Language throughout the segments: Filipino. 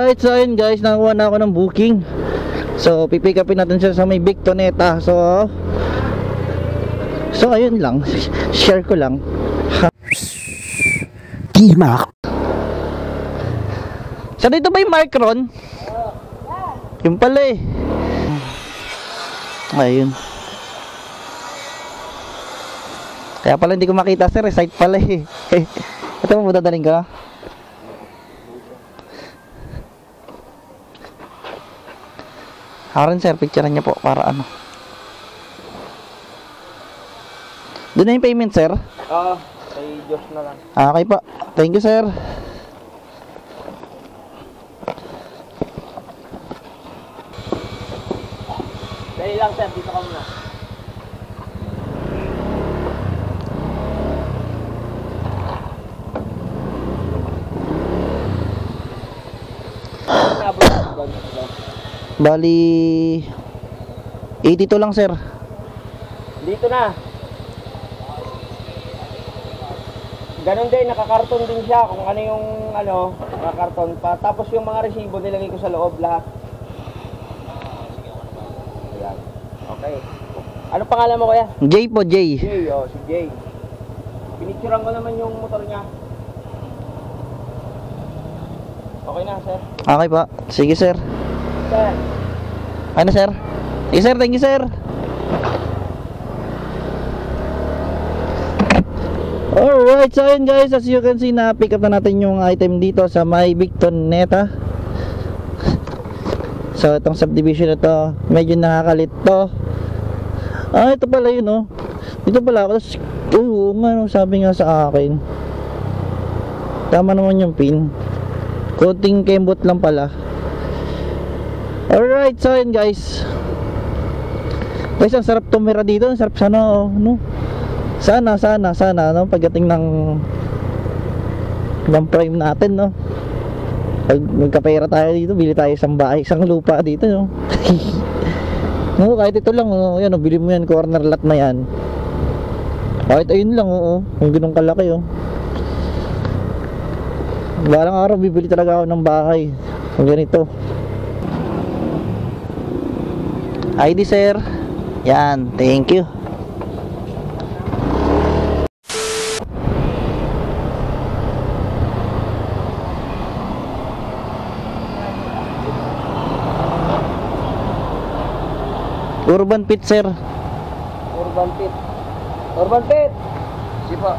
Alright, so ayun guys, nakakuha na ako ng booking. So pipick upin natin siya sa may Victoneta. So ayun lang, share ko lang. T-Mac. So dito ba yung Markron? Yung pala eh. Ayun. Kaya pala hindi ko makita sir, site pala eh. Ito mo dadaling ka? Haran sir, picturean niya po para ano. Doon na yung payment sir? Oo, kay Diyos na lang. Okay po, thank you sir. Dali lang sir, dito ka muna. Bali 82 lang sir. Dito na. Ganon din, nakakarton din siya kung ano yung nakakarton pa. Tapos yung mga resibo nilagay ko sa loob lahat. Ayan. Okay. Ano pangalan mo kuya? Jay po, Jay. Jay, oh, si Jay. Pinicturean ko naman yung motor niya. Okay na, sir. Okay po, sige sir. Sir. Ano sir? Sige sir, thank you sir. Alright, so ayun guys, as you can see, na pick up na natin yung item dito sa may Victoneta. So itong subdivision na to, medyo nakakalit to. Ito pala yun oh. Dito pala ako, oo nga no, sabi nga sa akin. Tama naman yung pin. Konting kembot lang pala. Alright, so ayun guys. Guys, ang sarap tumira dito, ang sarap sana oh, no? Sana no, pagdating ng prime natin no. Pag magkapera tayo dito, bili tayo isang bahay, isang lupa dito no. No, kahit ito lang oh, yan oh, bili mo yan, corner lot na yan. Kahit ayun lang oo, kung ganun kalaki oh. Balang araw bibili talaga ako ng bahay. Kung ganito. ID sir. Yan, thank you. Urban Pit sir. Urban Pit. Urban Pit. Si po.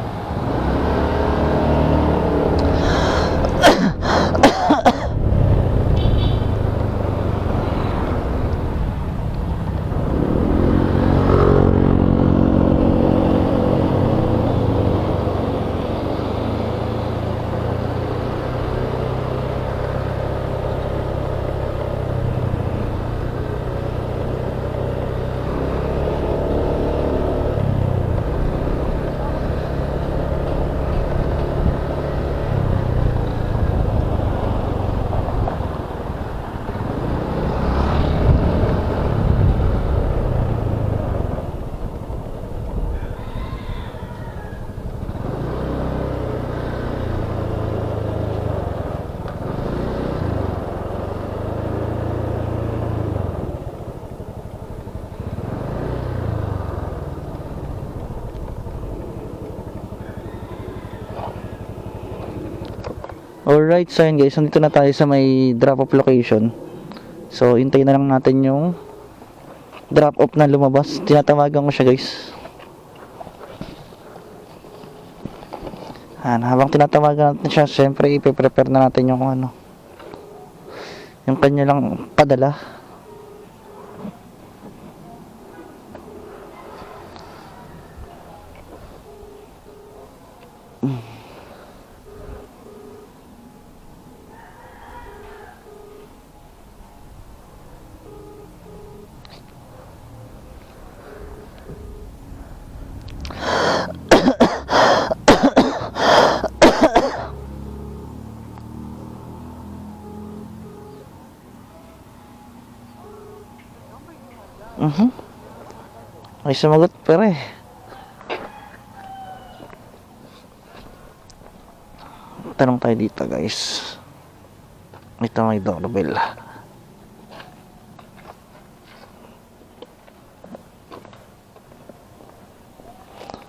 Alright, so yun guys, nandito na tayo sa may drop off location. So hintayin na lang natin yung drop off na lumabas. Tinatawagan ko siya guys. Habang tinatawagan natin siya, syempre ipe-prepare na natin yung ano, yung kanya lang padala. Ay sumagot pare. Tanong tayo dito guys. Ito may doorbell.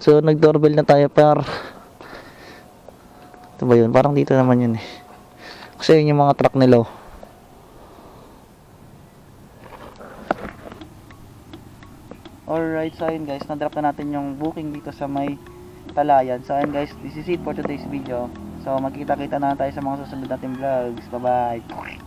So nag-doorbell na tayo par. Ito ba yun? Parang dito naman yun eh. Kasi yun yung mga truck nila oh. Alright, so ayun guys, na-drop na natin yung booking dito sa may Palayan. So ayun guys, this is it for today's video. So magkita-kita na tayo sa mga susunod nating vlogs. Bye bye.